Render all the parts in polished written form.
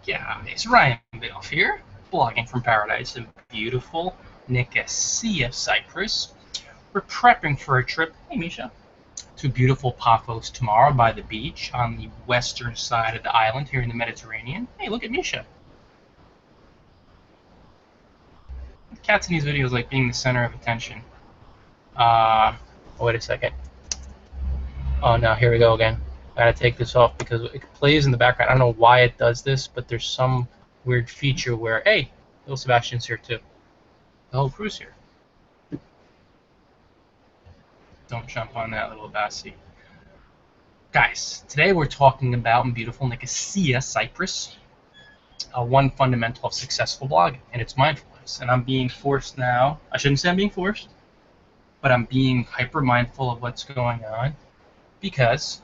Guys, Ryan Biddulph here, blogging from paradise in beautiful Nicosia, Cyprus. We're prepping for a trip, hey Misha, to beautiful Paphos tomorrow by the beach on the western side of the island here in the Mediterranean. Hey, look at Misha. Cats in these videos like being the center of attention. Wait a second. Oh no, here we go again. I gotta take this off because it plays in the background. I don't know why it does this, but there's some weird feature where, hey, little Sebastian's here too. The whole crew's here. Don't jump on that, little Bassi. Guys, today we're talking about in beautiful Nicosia, Cyprus, one fundamental of successful blogging, and it's mindfulness. And I'm being forced now. I shouldn't say I'm being forced, but I'm being hyper mindful of what's going on because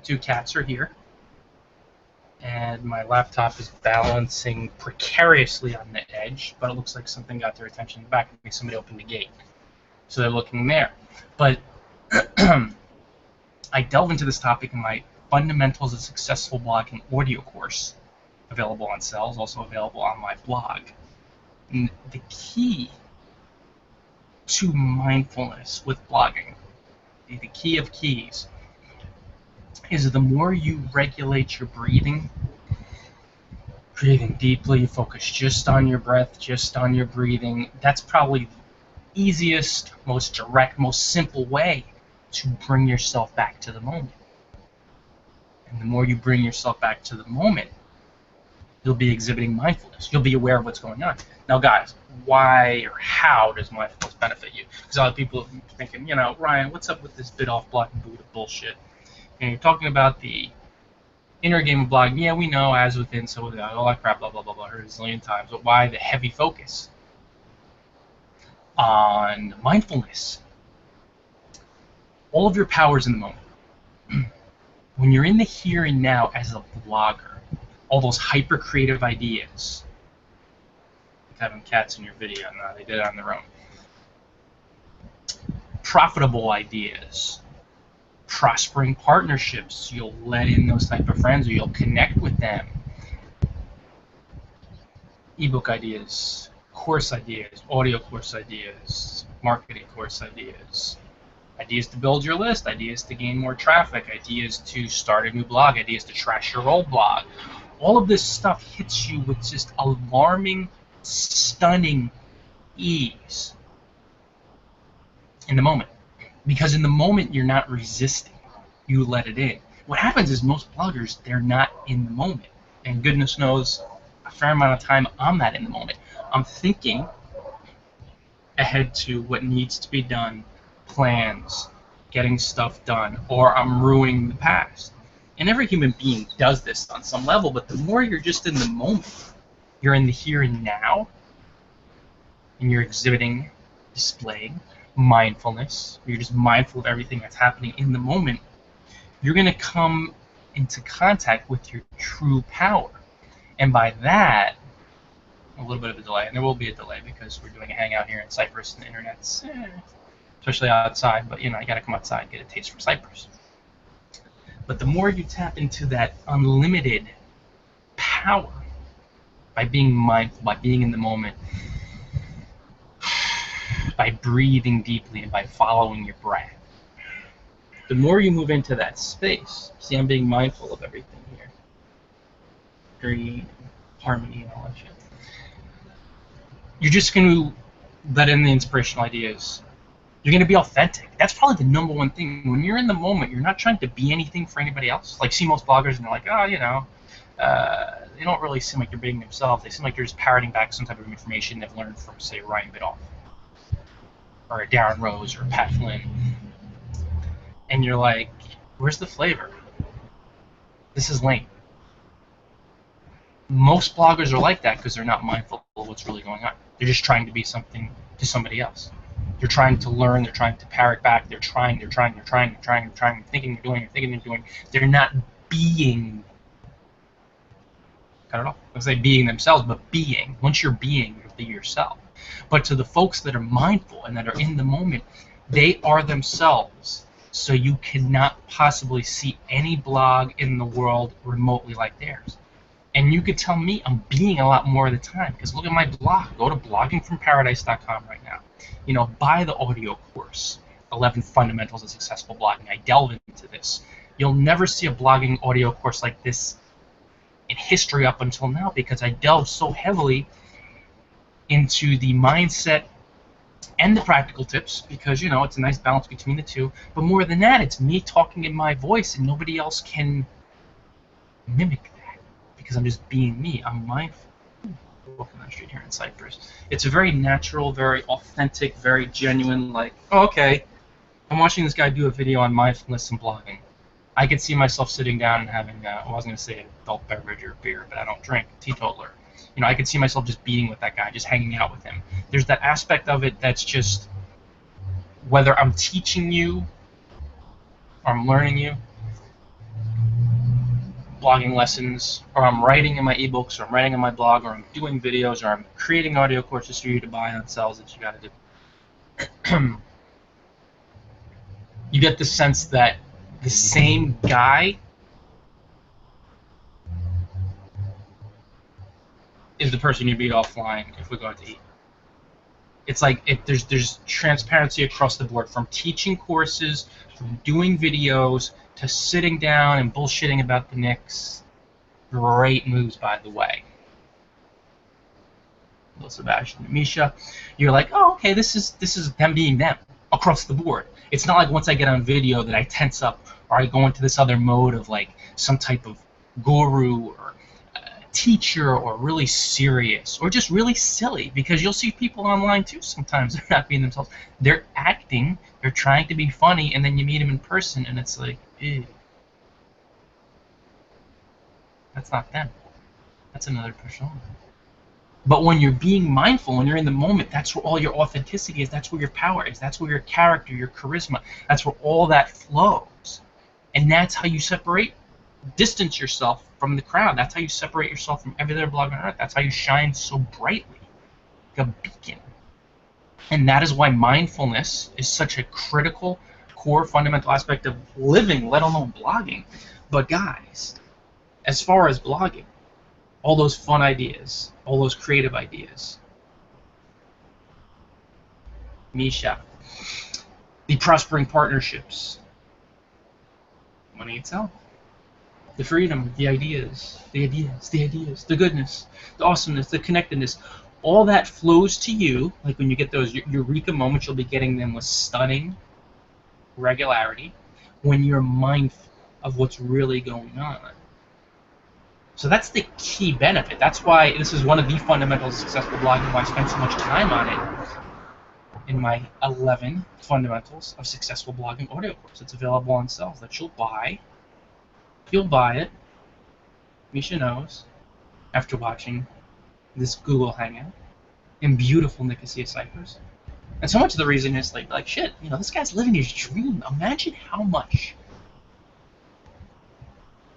two cats are here, and my laptop is balancing precariously on the edge, but it looks like something got their attention in the back. Maybe somebody opened the gate, so they're looking there. But I delve into this topic in my Fundamentals of Successful Blogging audio course, available on Cells, also available on my blog. And the key to mindfulness with blogging, the key of keys, is the more you regulate your breathing deeply, focus just on your breath, just on your breathing, that's probably the easiest, most direct, most simple way to bring yourself back to the moment. And the more you bring yourself back to the moment, you'll be exhibiting mindfulness. You'll be aware of what's going on. Now, guys, why or how does mindfulness benefit you? Because a lot of people are thinking, Ryan, what's up with this Biddulph blocking Buddha bullshit? And you're talking about the inner game of blogging. Yeah, we know, as within, so without, all that crap, blah, blah, blah, blah, heard it a zillion times. But why the heavy focus on mindfulness? All of your power is in the moment. When you're in the here and now as a blogger, all those hyper creative ideas, like having cats in your video, no, they did it on their own. Profitable ideas, prospering partnerships, you'll let in those type of friends or you'll connect with them. Ebook ideas, course ideas, audio course ideas, marketing course ideas, ideas to build your list, ideas to gain more traffic, ideas to start a new blog, ideas to trash your old blog. All of this stuff hits you with just alarming, stunning ease in the moment. Because in the moment, you're not resisting. You let it in. What happens is most bloggers, they're not in the moment. And goodness knows, a fair amount of time, I'm not in the moment. I'm thinking ahead to what needs to be done, plans, getting stuff done, or I'm ruining the past. And every human being does this on some level, but the more you're just in the moment, you're in the here and now, and you're exhibiting, displaying mindfulness, you're just mindful of everything that's happening in the moment, you're going to come into contact with your true power. And by that, a little bit of a delay, and there will be a delay because we're doing a hangout here in Cyprus and the internet's, especially outside, but you got to come outside and get a taste from Cyprus. But the more you tap into that unlimited power by being mindful, by being in the moment, by breathing deeply and by following your breath, the more you move into that space, see, I'm being mindful of everything here. Greed, harmony, and all that shit. You're just going to let in the inspirational ideas. You're going to be authentic. That's probably the number one thing. When you're in the moment, you're not trying to be anything for anybody else. Like, see most bloggers, and they're like, they don't really seem like they're being themselves. They seem like they're just parroting back some type of information they've learned from, say, Ryan Biddulph, or a Darren Rose, or a Pat Flynn. And you're like, where's the flavor? This is lame. Most bloggers are like that because they're not mindful of what's really going on. They're just trying to be something to somebody else. They're trying to learn, they're trying to parrot back, they're trying, thinking they're doing. They're not being, I don't know, let's say being themselves, but being. Once you're being, you'll be yourself. But to the folks that are mindful and that are in the moment, they are themselves. So you cannot possibly see any blog in the world remotely like theirs. And you could tell me I'm being a lot more of the time, because look at my blog. Go to bloggingfromparadise.com right now. Buy the audio course, 11 Fundamentals of Successful Blogging. I delve into this. You'll never see a blogging audio course like this in history up until now, because I delve so heavily into the mindset and the practical tips, because it's a nice balance between the two. But more than that, it's me talking in my voice, and nobody else can mimic that, because I'm just being me. I'm mindful. Walking down the street here in Cyprus. It's a very natural, very authentic, very genuine, like, oh, okay, I'm watching this guy do a video on mindfulness and blogging. I could see myself sitting down and having, I was going to say adult beverage or beer, but I don't drink, teetotaler. I could see myself just being with that guy, just hanging out with him. There's that aspect of it that's just, whether I'm teaching you or I'm learning you, blogging lessons, or I'm writing in my ebooks, or I'm writing in my blog, or I'm doing videos, or I'm creating audio courses for you to buy on sales that you got to do. You get the sense that the same guy is the person you'd be offline if we go out to eat. It's like there's transparency across the board, from teaching courses, from doing videos, to sitting down and bullshitting about the Knicks. Great moves, by the way. Little Sebastian and Misha. You're like, oh, okay, this is them being them across the board. It's not like once I get on video that I tense up, or I go into this other mode of like some type of guru or teacher, or really serious, or just really silly, because you'll see people online too sometimes. They're not being themselves. They're acting, they're trying to be funny, and then you meet them in person and it's like, ew. That's not them. That's another persona. But when you're being mindful, when you're in the moment, that's where all your authenticity is. That's where your power is. That's where your character, your charisma, that's where all that flows. And that's how you distance yourself from the crowd. That's how you separate yourself from every other blogger on earth. That's how you shine so brightly, like a beacon. And that is why mindfulness is such a critical, core, fundamental aspect of living, let alone blogging. But guys, as far as blogging, all those fun ideas, all those creative ideas, Misha, the prospering partnerships, money itself, the freedom, the ideas, the goodness, the awesomeness, the connectedness, all that flows to you. Like when you get those eureka moments, you'll be getting them with stunning regularity when you're mindful of what's really going on. So that's the key benefit. That's why this is one of the fundamentals of successful blogging, why I spend so much time on it in my 11 fundamentals of successful blogging audio course. It's available on sales that you'll buy. You'll buy it. Misha knows, after watching this Google Hangout in beautiful Nicosia, Cyprus. And so much of the reason is like shit, this guy's living his dream. Imagine how much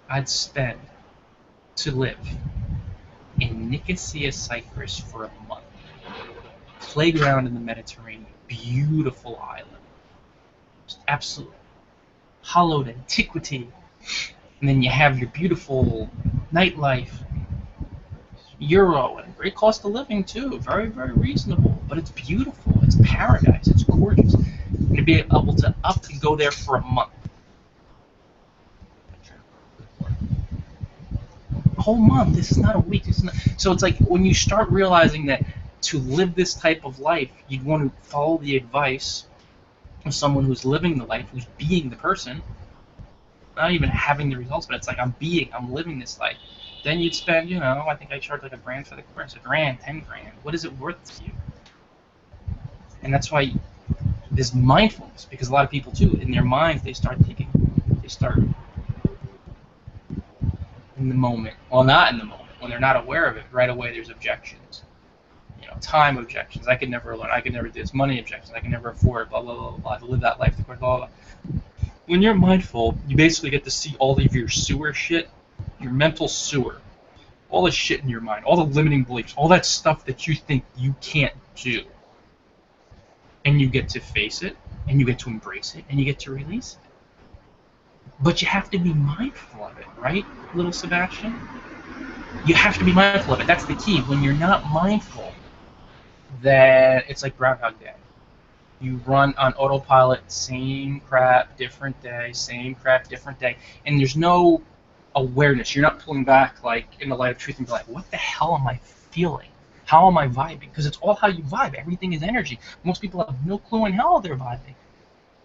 I'd spend to live in Nicosia, Cyprus for a month. Playground in the Mediterranean, beautiful island. Just absolute hallowed antiquity. And then you have your beautiful nightlife, Euro, and great cost of living too. Very, very reasonable. But it's beautiful. It's paradise. It's gorgeous. And to be able to up and go there for a month. A whole month. This is not a week. This is not. So it's like when you start realizing that to live this type of life, you'd want to follow the advice of someone who's living the life, who's being the person. Not even having the results, but it's like I'm living this life. Then you'd spend, I think I charge like $1,000 for the course, $1,000, $10,000. What is it worth to you? And that's why this mindfulness, because a lot of people too, in their minds, they start in the moment. Well, not in the moment. When they're not aware of it, right away there's objections. Time objections. I could never learn. I could never do this. Money objections. I can never afford. Blah blah blah blah. To live that life. Blah blah blah. When you're mindful, you basically get to see all of your sewer shit, your mental sewer, all the shit in your mind, all the limiting beliefs, all that stuff that you think you can't do. And you get to face it, and you get to embrace it, and you get to release it. But you have to be mindful of it, right, little Sebastian? You have to be mindful of it. That's the key. When you're not mindful, then it's like Groundhog Day. You run on autopilot, same crap, different day, same crap, different day, and there's no awareness. You're not pulling back like in the light of truth and be like, what the hell am I feeling? How am I vibing? Because it's all how you vibe. Everything is energy. Most people have no clue in how they're vibing.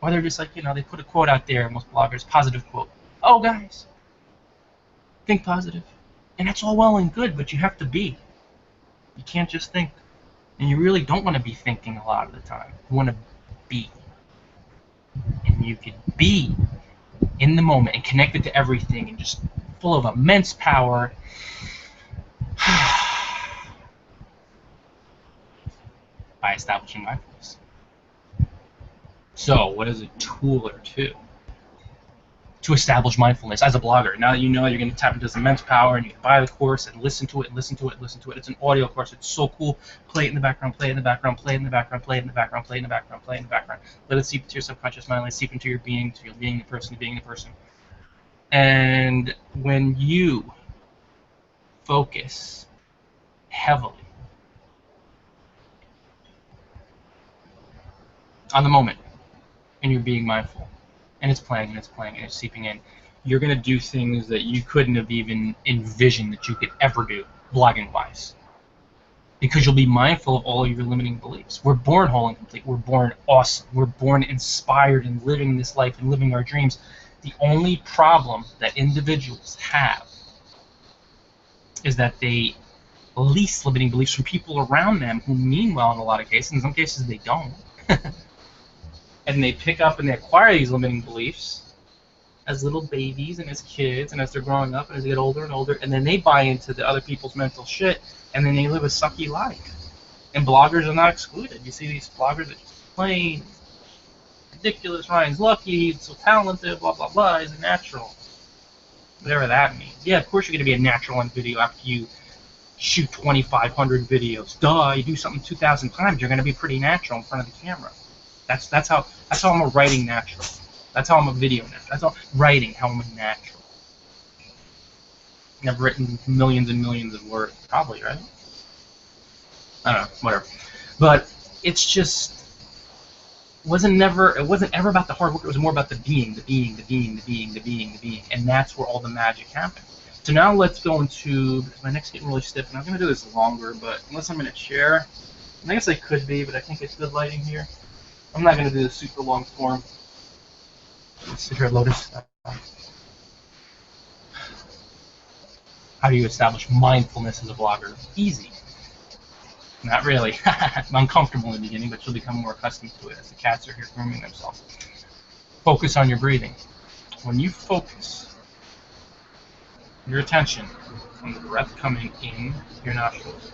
Or they're just like, they put a quote out there, most bloggers, positive quote. Oh, guys, think positive. And that's all well and good, but you have to be. You can't just think. And you really don't want to be thinking a lot of the time. You want to be. And you can be in the moment and connected to everything and just full of immense power. By establishing mindfulness. So, what is a tool or two to establish mindfulness as a blogger? Now that you know you're going to tap into this immense power, and you can buy the course and listen to it and listen to it and listen to it. It's an audio course. It's so cool. Play it in the background, play it in the background, play it in the background, play it in the background, play it in the background, play it in the background. Let it seep into your subconscious mind. Let it seep into your being, to your being the person, to being the person. And when you focus heavily on the moment, and you're being mindful, and it's playing, and it's playing, and it's seeping in, you're going to do things that you couldn't have even envisioned that you could ever do, blogging-wise. Because you'll be mindful of all of your limiting beliefs. We're born whole and complete. We're born awesome. We're born inspired and living this life and living our dreams. The only problem that individuals have is that they lease limiting beliefs from people around them who mean well in a lot of cases. In some cases, they don't. And they pick up and they acquire these limiting beliefs as little babies and as kids and as they're growing up and as they get older and older, and then they buy into the other people's mental shit, and then they live a sucky life. And bloggers are not excluded. You see these bloggers that just plain ridiculous. Ryan's lucky, he's so talented, blah blah blah, he's a natural. Whatever that means. Yeah, of course you're gonna be a natural on video after you shoot 2,500 videos. Duh, you do something 2,000 times, you're gonna be pretty natural in front of the camera. That's how I'm a writing natural. That's how I'm a video natural. That's how writing, how I'm a natural. I've written millions and millions of words, probably, right? I don't know, whatever. But it's just it wasn't ever about the hard work. It was more about the being, and that's where all the magic happened. So now let's go into, because my neck's getting really stiff, and I'm gonna do this longer, but unless I'm in a chair, I guess I could be, but I think it's good lighting here. I'm not going to do the super long form. Let's sit here, Lotus. How do you establish mindfulness as a blogger? Easy. Not really. I'm uncomfortable in the beginning, but you'll become more accustomed to it as the cats are here grooming themselves. Focus on your breathing. When you focus your attention on the breath coming in your nostrils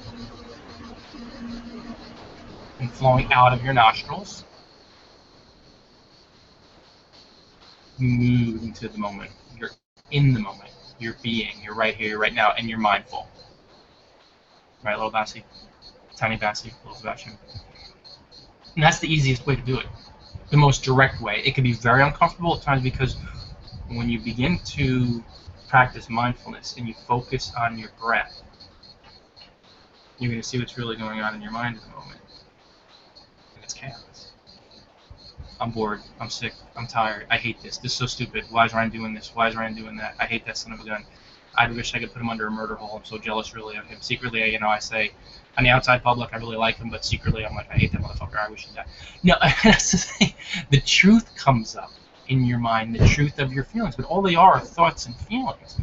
and flowing out of your nostrils, move into the moment. You're in the moment. You're being. You're right here. You're right now, and you're mindful. Right, little Bassie, tiny Bassie, little Sebastian. And that's the easiest way to do it. The most direct way. It can be very uncomfortable at times because when you begin to practice mindfulness and you focus on your breath, you're going to see what's really going on in your mind at the moment. And it's chaos. I'm bored, I'm sick, I'm tired, I hate this, this is so stupid, why is Ryan doing this, why is Ryan doing that, I hate that son of a gun, I wish I could put him under a murder hole, I'm so jealous really of him. Secretly, I say, on the outside public, I really like him, but secretly I'm like, I hate that motherfucker, I wish he died. No, that's the thing, the truth comes up in your mind, the truth of your feelings, but all they are thoughts and feelings.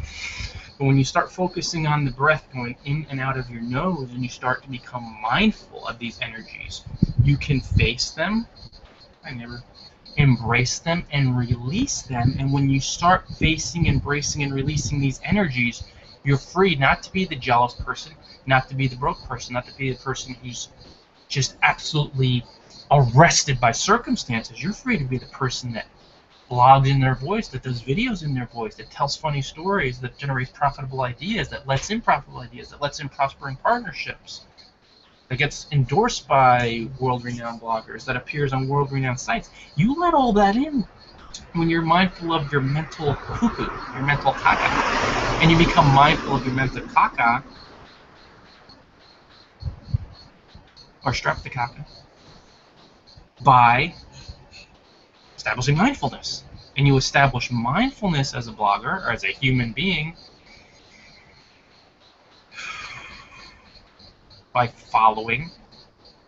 But when you start focusing on the breath going in and out of your nose, and you start to become mindful of these energies, you can face them, embrace them and release them. And when you start facing, embracing, and releasing these energies, you're free not to be the jealous person, not to be the broke person, not to be the person who's just absolutely arrested by circumstances. You're free to be the person that blogs in their voice, that does videos in their voice, that tells funny stories, that generates profitable ideas, that lets in profitable ideas, that lets in prospering partnerships, that gets endorsed by world-renowned bloggers, that appears on world-renowned sites. You let all that in when you're mindful of your mental cuckoo, your mental caca. And you become mindful of your mental caca, or streptococcus, by establishing mindfulness. And you establish mindfulness as a blogger or as a human being by following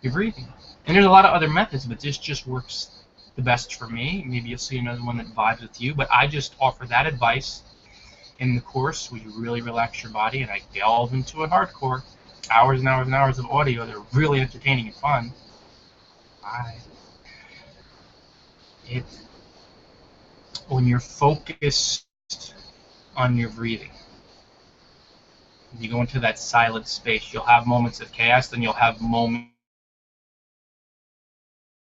your breathing. And there's a lot of other methods, but this just works the best for me. Maybe you'll see another one that vibes with you, but I just offer that advice in the course where you really relax your body, and I delve into it hardcore. Hours and hours and hours of audio. They're really entertaining and fun. When you're focused on your breathing, you go into that silent space. You'll have moments of chaos, then you'll have moments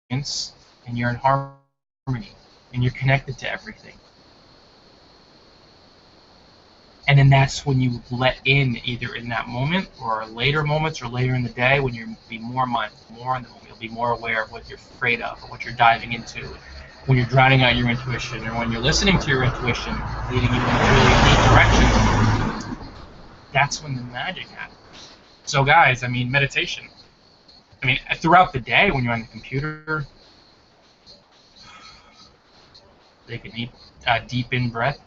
and you're in harmony and you're connected to everything. And then that's when you let in, either in that moment or later moments or later in the day, when you'll be more mindful, more in the moment. You'll be more aware of what you're afraid of or what you're diving into. When you're drowning out your intuition, or when you're listening to your intuition leading you in a really deep direction, that's when the magic happens. So guys, I mean, meditation. I mean, throughout the day when you're on the computer, take a deep in breath.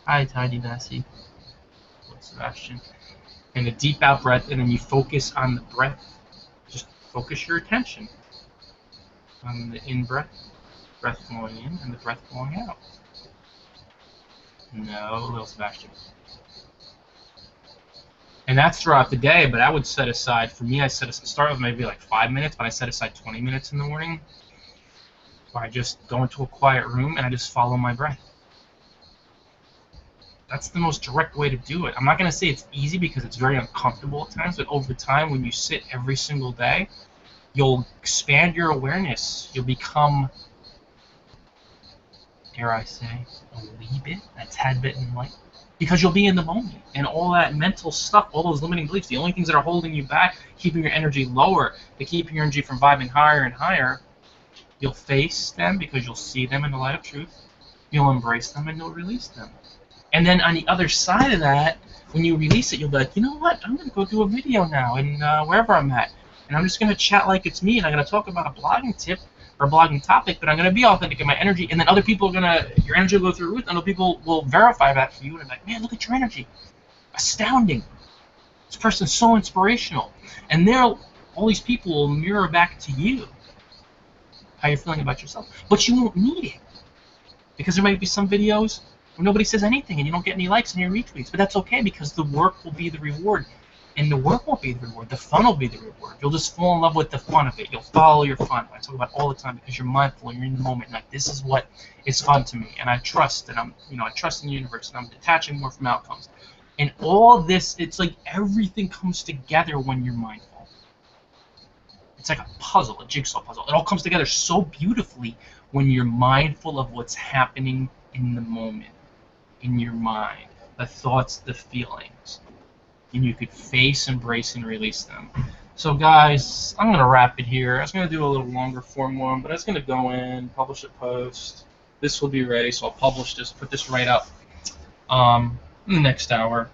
Hi, Tiny Bessie. Sebastian. And a deep out breath, and then you focus on the breath. Just focus your attention on the in breath flowing in, and the breath flowing out. No, little Sebastian. And that's throughout the day, but I would set aside, for me, start with maybe like 5 minutes, but I set aside 20 minutes in the morning where I just go into a quiet room and I just follow my breath. That's the most direct way to do it. I'm not going to say it's easy because it's very uncomfortable at times, but over time, when you sit every single day, you'll expand your awareness. You'll become, dare I say, a tad bit enlightened. Because you'll be in the moment, and all that mental stuff, all those limiting beliefs, the only things that are holding you back, keeping your energy lower, to keeping your energy from vibing higher and higher, you'll face them because you'll see them in the light of truth. You'll embrace them and you'll release them. And then on the other side of that, when you release it, you'll be like, you know what? I'm going to go do a video now, and wherever I'm at, and I'm just going to chat like it's me, and I'm going to talk about a blogging tip or a blogging topic, but I'm going to be authentic in my energy, and then other people are going to, your energy will go through the roof, and other people will verify that for you, and they're like, man, look at your energy. Astounding. This person's so inspirational. And all these people will mirror back to you how you're feeling about yourself. But you won't need it. Because there might be some videos where nobody says anything, and you don't get any likes on your retweets, but that's okay, because the work will be the reward. And the work won't be the reward. The fun will be the reward. You'll just fall in love with the fun of it. You'll follow your fun. I talk about it all the time because you're mindful. You're in the moment. Like, this is what is fun to me, and I trust. And I trust in the universe, and I'm detaching more from outcomes. And all this, it's like everything comes together when you're mindful. It's like a puzzle, a jigsaw puzzle. It all comes together so beautifully when you're mindful of what's happening in the moment, in your mind, the thoughts, the feelings. And you could face, embrace, and release them. So guys, I'm going to wrap it here. I was going to do a little longer form one, but I was going to go in, publish a post. This will be ready, so I'll publish this, put this right up in the next hour.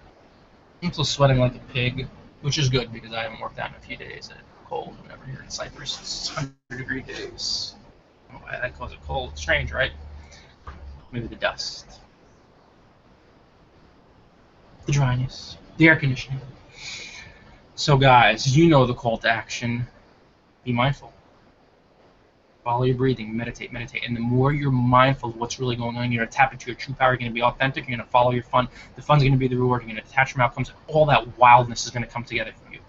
I'm still sweating like a pig, which is good because I haven't worked out in a few days. It's cold whenever here in Cyprus. It's 100-degree days. I don't know why that calls it cold. It's strange, right? Maybe the dust. The dryness. The air conditioning. So guys, you know the call to action. Be mindful. Follow your breathing. Meditate. And the more you're mindful of what's really going on, you're going to tap into your true power. You're going to be authentic. You're going to follow your fun. The fun's going to be the reward. You're going to detach from outcomes. All that wildness is going to come together for you.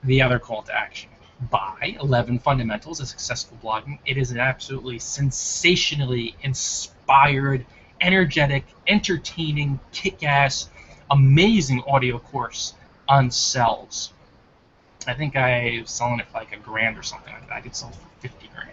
The other call to action. Buy 11 Fundamentals of Successful Blogging. It is an absolutely sensationally inspired, energetic, entertaining, kick-ass, amazing audio course on sales. I think I was selling it for like $1,000 or something like that. I could sell it for 50 grand.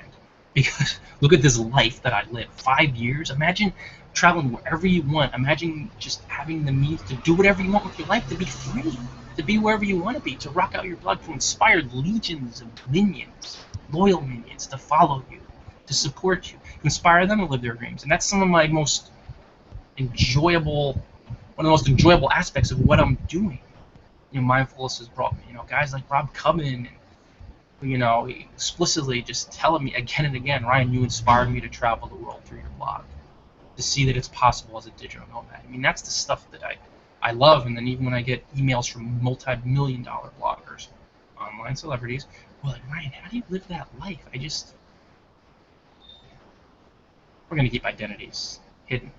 Because look at this life that I live. 5 years. Imagine traveling wherever you want. Imagine just having the means to do whatever you want with your life, to be free, to be wherever you want to be, to rock out your blog, to inspire legions of minions, loyal minions, to follow you. to support you, to inspire them to live their dreams. And that's some of my most enjoyable, one of the most enjoyable aspects of what I'm doing. Mindfulness has brought me, guys like Rob Cubbin, explicitly just telling me again and again, Ryan, you inspired me to travel the world through your blog, to see that it's possible as a digital nomad. I mean, that's the stuff that I love. And then even when I get emails from multi-million-dollar bloggers, online celebrities, well, like, Ryan, how do you live that life? We're going to keep identities hidden.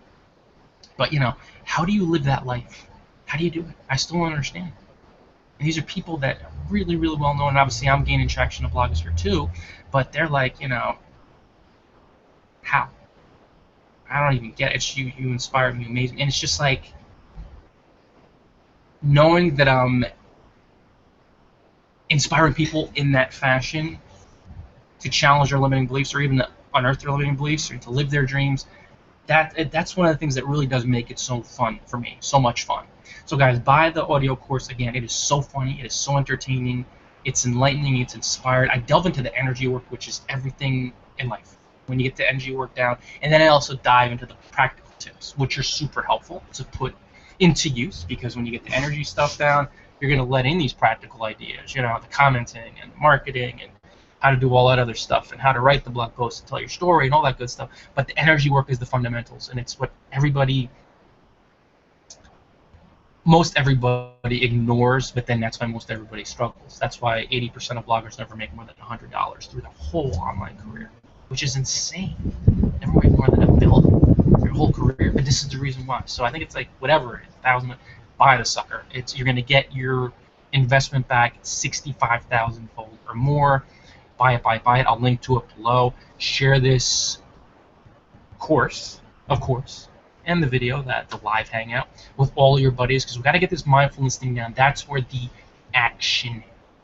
But, how do you live that life? How do you do it? I still don't understand. And these are people that are really, really well known. And obviously, I'm gaining traction in the blogosphere too. But they're like, how? I don't even get it. It's you inspire me, amazing. And it's just like knowing that I'm inspiring people in that fashion to challenge their limiting beliefs, or even to unearth their limiting beliefs, or to live their dreams. That's one of the things that really does make it so fun for me, so much fun. So guys, buy the audio course. Again, it is so funny, it is so entertaining, it's enlightening, it's inspired. I delve into the energy work, which is everything in life. When you get the energy work down, and then I also dive into the practical tips, which are super helpful to put into use, because when you get the energy stuff down, you're going to let in these practical ideas, the commenting and marketing and how to do all that other stuff, and how to write the blog post and tell your story and all that good stuff. But the energy work is the fundamentals, and it's what most everybody ignores, but then that's why most everybody struggles. That's why 80% of bloggers never make more than $100 through their whole online career, which is insane. Never make more than $1 million your whole career, but this is the reason why. So I think it's like whatever, 1,000, buy the sucker. You're going to get your investment back 65,000 fold or more. Buy it. I'll link to it below. Share this course, of course, and the video, the live hangout, with all your buddies, because we got to get this mindfulness thing down. That's where the action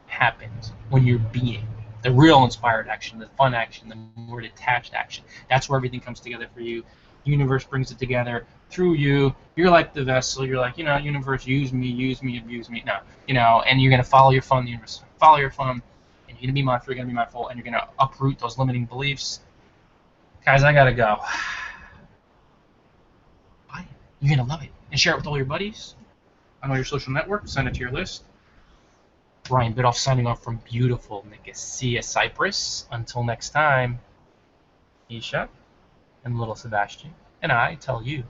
happens, when you're being. The real inspired action, the fun action, the more detached action. That's where everything comes together for you. The universe brings it together through you. You're like the vessel. You're like, universe, use me, abuse me. No, and you're going to follow your fun. The universe follow your fun. And you're going to be mindful, you're going to be mindful, and you're going to uproot those limiting beliefs. Guys, I got to go. Buy it. You're going to love it. And share it with all your buddies on all your social networks. Send it to your list. Ryan Bidoff signing off from beautiful Nicosia, Cyprus. Until next time, Isha and little Sebastian and I tell you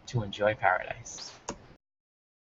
to enjoy paradise.